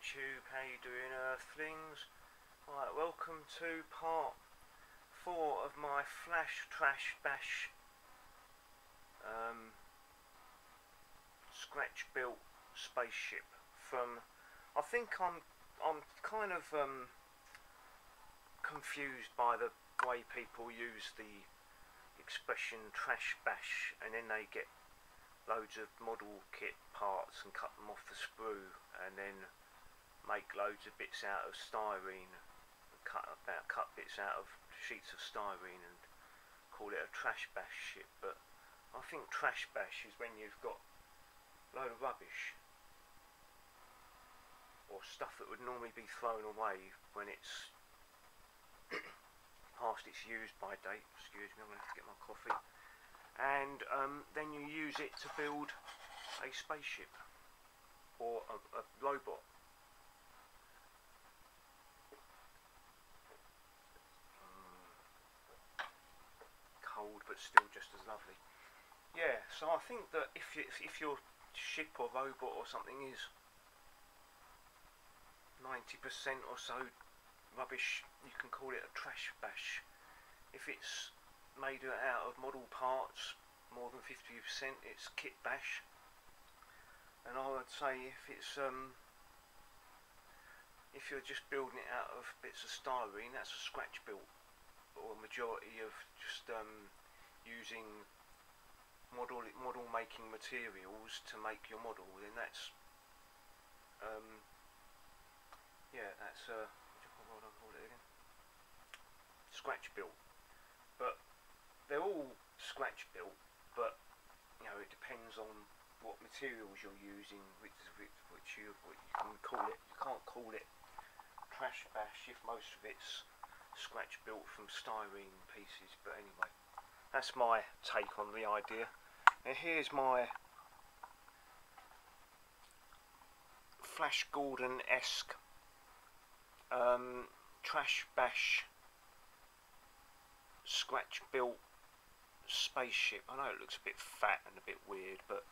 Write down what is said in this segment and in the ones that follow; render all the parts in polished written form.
YouTube, how you doing, Earthlings? Right, welcome to part 4 of my Flash Trash Bash scratch built spaceship from, I think I'm kind of confused by the way people use the expression trash bash, and then they get loads of model kit parts and cut them off the sprue and then make loads of bits out of styrene, cut bits out of sheets of styrene and call it a trash bash ship. But I think trash bash is when you've got a load of rubbish or stuff that would normally be thrown away when it's past its use by date. Excuse me, I'm going to have to get my coffee. And then you use it to build a spaceship or a robot. Cold, but still just as lovely. Yeah, so I think that if your ship or robot or something is 90% or so rubbish, you can call it a trash bash. If it's made out of model parts, more than 50%, it's kit bash. And I would say if you're just building it out of bits of styrene, that's a scratch built, or a majority of just using model making materials to make your model. Then that's yeah, that's what do I call it again? Scratch built. But they're all scratch built, but you know, it depends on what materials you're using, which you can call it. You can't call it trash bash if most of it's scratch built from styrene pieces. But anyway, that's my take on the idea. And here's my Flash Gordon-esque trash bash scratch built spaceship. I know it looks a bit fat and a bit weird, but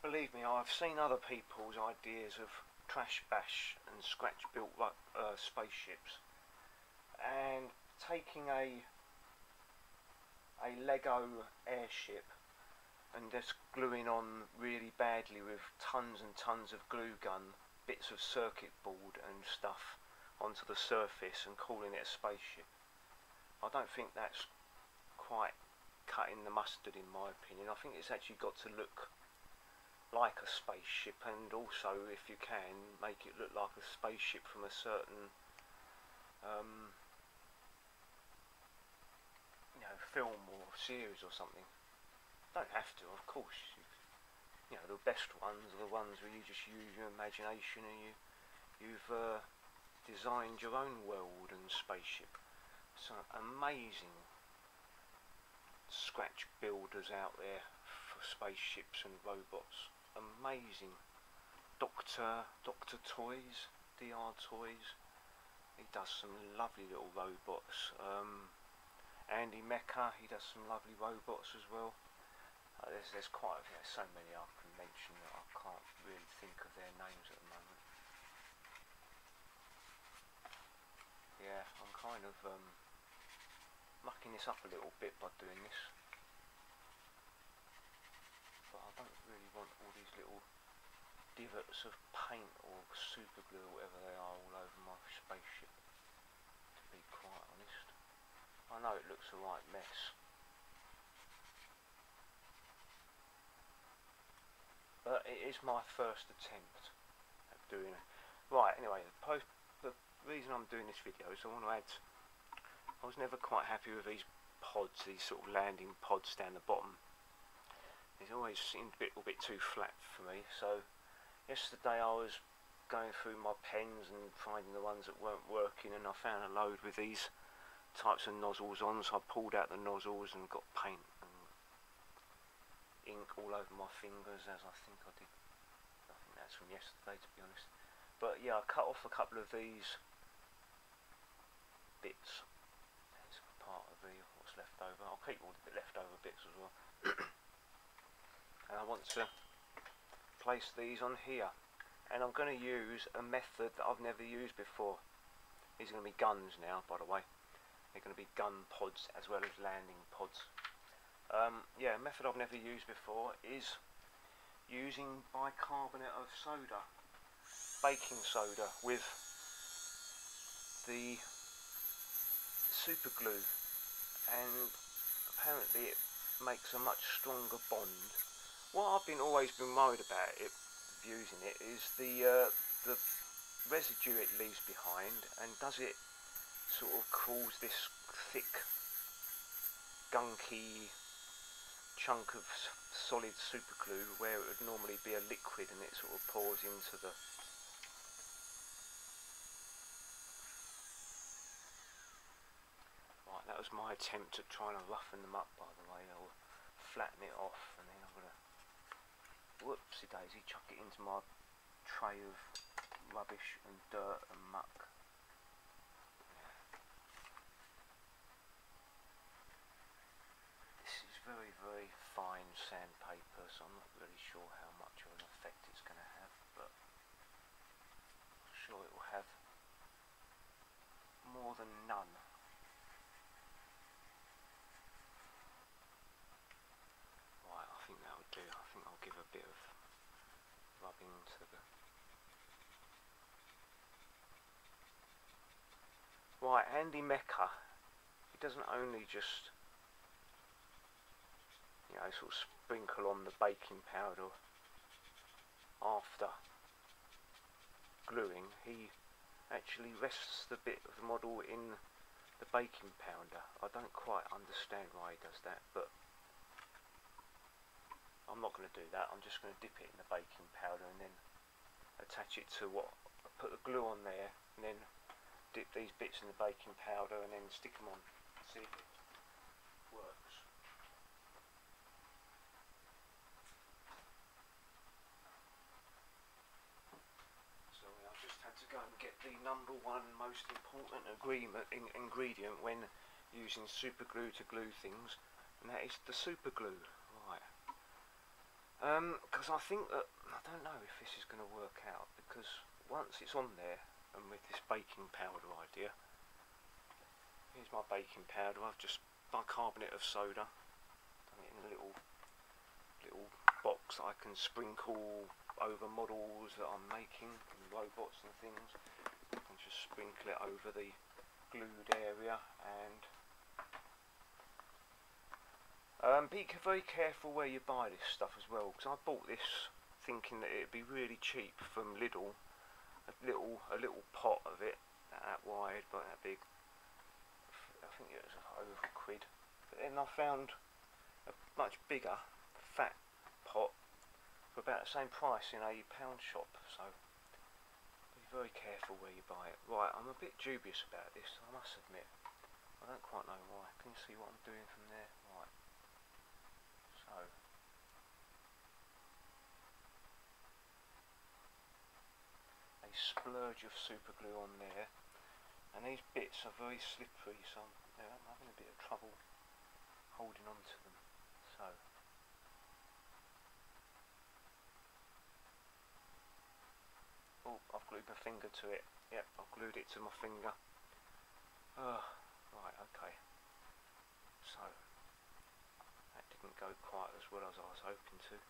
believe me, I've seen other people's ideas of trash bash and scratch built spaceships, and taking a Lego airship and just gluing on really badly with tons and tons of glue gun, bits of circuit board and stuff onto the surface and calling it a spaceship. I don't think that's quite cutting the mustard, in my opinion. I think it's actually got to look like a spaceship, and also, if you can, make it look like a spaceship from a certain you know, film or series or something. Don't have to, of course. You know, the best ones are the ones where you just use your imagination and you've designed your own world and spaceship. Some amazing scratch builders out there for spaceships and robots. Amazing. Dr. Toys, DR Toys. He does some lovely little robots. Andy Mecha, he does some lovely robots as well. There's quite so many I can mention that I can't really think of their names at the moment. Yeah, I'm kind of mucking this up a little bit by doing this, but I don't really want all these little divots of paint or super glue or whatever they are all over my spaceship, to be quite honest. I know it looks a right mess, but it is my first attempt at doing it. Right, anyway, the reason I'm doing this video is I want to add, I was never quite happy with these pods, these sort of landing pods down the bottom. It always seemed a little bit too flat for me, so yesterday I was going through my pens and finding the ones that weren't working, and I found a load with these types of nozzles on, so I pulled out the nozzles and got paint and ink all over my fingers, as I think I did. I think that's from yesterday, to be honest. But yeah, I cut off a couple of these bits. There's part of what's left over. I'll keep all the leftover bits as well. And I want to place these on here. and I'm going to use a method that I've never used before. These are going to be guns now, by the way. They're going to be gun pods as well as landing pods. Yeah, a method I've never used before is using bicarbonate of soda, baking soda, with the super glue, and apparently it makes a much stronger bond. What I've always been worried about it using it is the residue it leaves behind, and does it sort of cause this thick gunky chunk of solid super glue where it would normally be a liquid, and it sort of pours into the right. That was my attempt at trying to roughen them up, by the way. I'll flatten it off, and then I'm gonna, whoopsie daisy, chuck it into my tray of rubbish and dirt and muck. Very, very fine sandpaper, so I'm not really sure how much of an effect it's going to have, but I'm sure it will have more than none. Right, I think that will do. I think I'll give a bit of rubbing to the... Right, Andy Mecca, he doesn't only just, you know, sort of sprinkle on the baking powder after gluing. He actually rests the bit of the model in the baking powder. I don't quite understand why he does that, but I'm not going to do that. I'm just going to dip it in the baking powder and then attach it to what, put the glue on there, and then dip these bits in the baking powder and then stick them on, see if it works. So I've just had to go and get the #1 most important ingredient when using super glue to glue things, and that is the super glue. Right. Because I think that, I don't know if this is going to work out, because once it's on there, and with this baking powder idea, here's my baking powder. I've just bicarbonate of soda, done it in a little box that I can sprinkle over models that I'm making, and robots and things. I can just sprinkle it over the glued area, and be very careful where you buy this stuff as well, because I bought this thinking that it'd be really cheap from Lidl. A little pot of it, that wide, but that big. I think it was over £1. But then I found a much bigger, fat pot for about the same price in a £1 shop. So be very careful where you buy it. Right, I'm a bit dubious about this, I must admit. I don't quite know why. Can you see what I'm doing from there? Right. So. A splurge of super glue on there, and these bits are very slippery, so I'm having a bit of trouble holding on to them. So oh, I've glued my finger to it. Yep, I've glued it to my finger. Right, okay. So that didn't go quite as well as I was hoping to.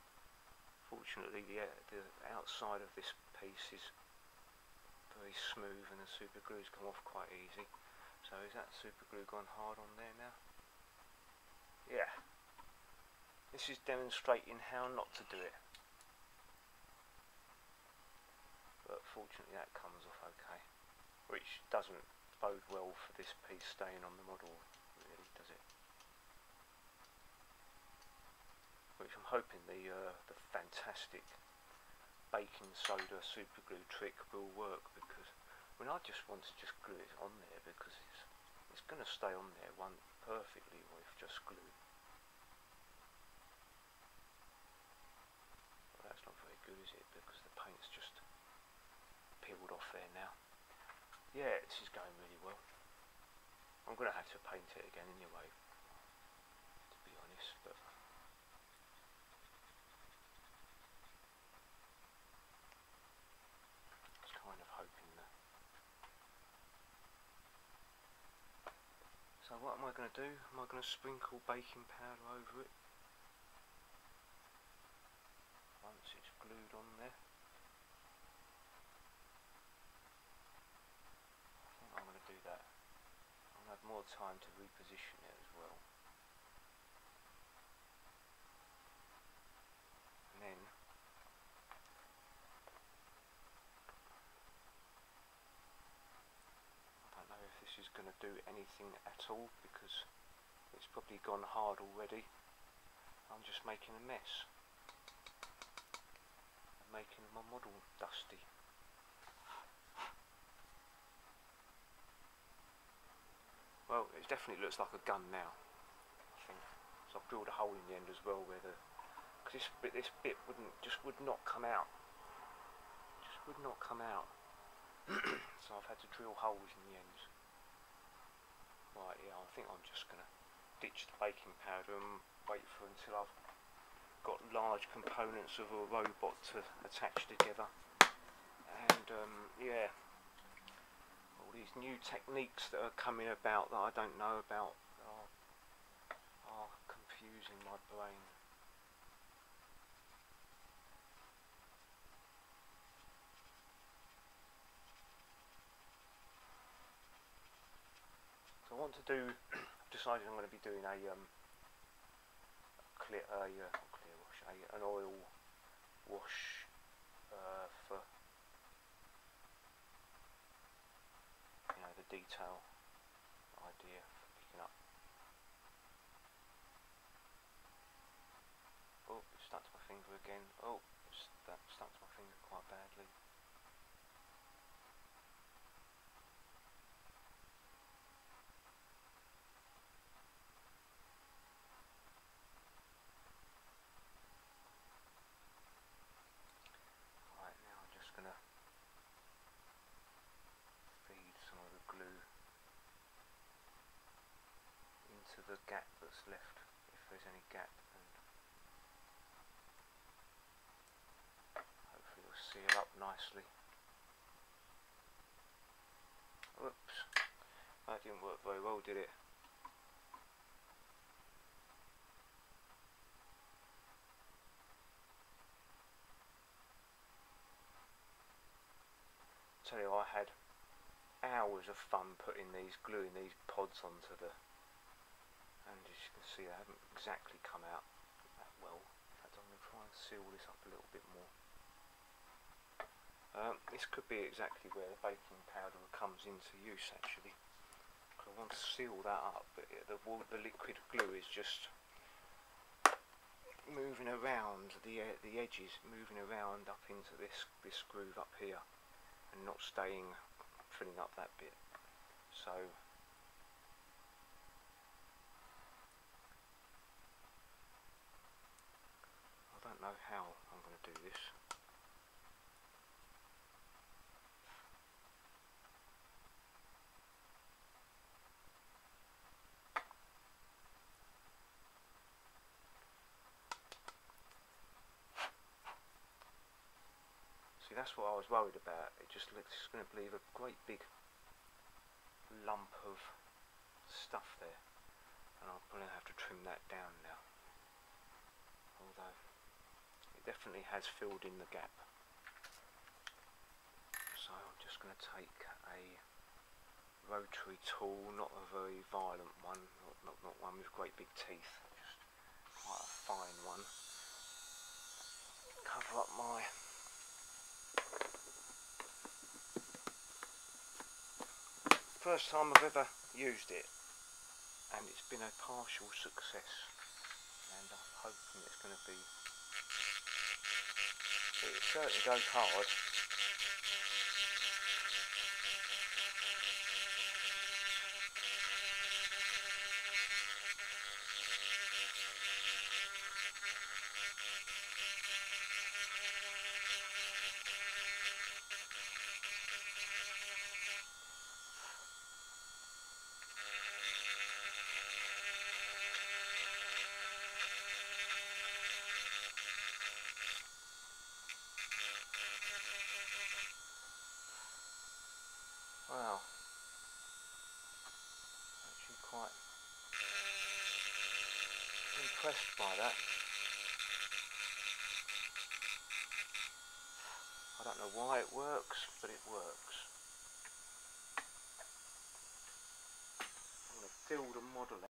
Fortunately, the outside of this piece is very smooth, and the super glue's come off quite easy. So is that super glue gone hard on there now? Yeah. This is demonstrating how not to do it. But fortunately that comes off okay. Which doesn't bode well for this piece staying on the model, really, does it? Which I'm hoping the fantastic baking soda super glue trick will work, because I mean, I just want to just glue it on there, because it's going to stay on there perfectly with just glue. Well, that's not very good, is it? Because the paint's just peeled off there now. Yeah, this is going really well. I'm going to have to paint it again anyway, to be honest, but what am I going to do? Am I going to sprinkle baking powder over it once it's glued on there? I think I'm going to do that. I'm going to have more time to reposition it as well. And then I don't know if this is going to do anything at all, because it's probably gone hard already. I'm just making a mess. I'm making my model dusty. Well, it definitely looks like a gun now, I think. So I've drilled a hole in the end as well, where because this bit would not come out. Just would not come out. So I've had to drill holes in the ends. Right, yeah, I think I'm just gonna ditch the baking powder and wait for until I've got large components of a robot to attach together. And yeah, all these new techniques that are coming about that I don't know about are confusing my brain. So I want to do, I've decided I'm going to be doing an oil wash for, you know, the detail idea for picking up. Oh, it stuck to my finger again. Oh, that stuck to my finger quite badly. Right, now I'm just going to feed some of the glue into the gap that's left, if there's any gap, and hopefully it'll seal up nicely. Oops, that didn't work very well, did it? Tell you, I had hours of fun putting gluing these pods onto the, and as you can see, they haven't exactly come out that well. In fact, I'm going to try and seal this up a little bit more. This could be exactly where the baking powder comes into use, actually. I want to seal that up, but the liquid glue is just moving around the edges, moving around up into this groove up here, and not staying, filling up that bit. So I don't know how I'm going to do this. See, that's what I was worried about. It just looks going to leave a great big lump of stuff there, and I'm going to have to trim that down now. Although it definitely has filled in the gap. So I'm just going to take a rotary tool, not a very violent one, not one with great big teeth, just quite a fine one. Cover up my first time I've ever used it, and it's been a partial success, and I'm hoping it's going to be. It certainly goes hard. Wow, actually quite impressed by that. I don't know why it works, but it works. I'm going to fill the model out.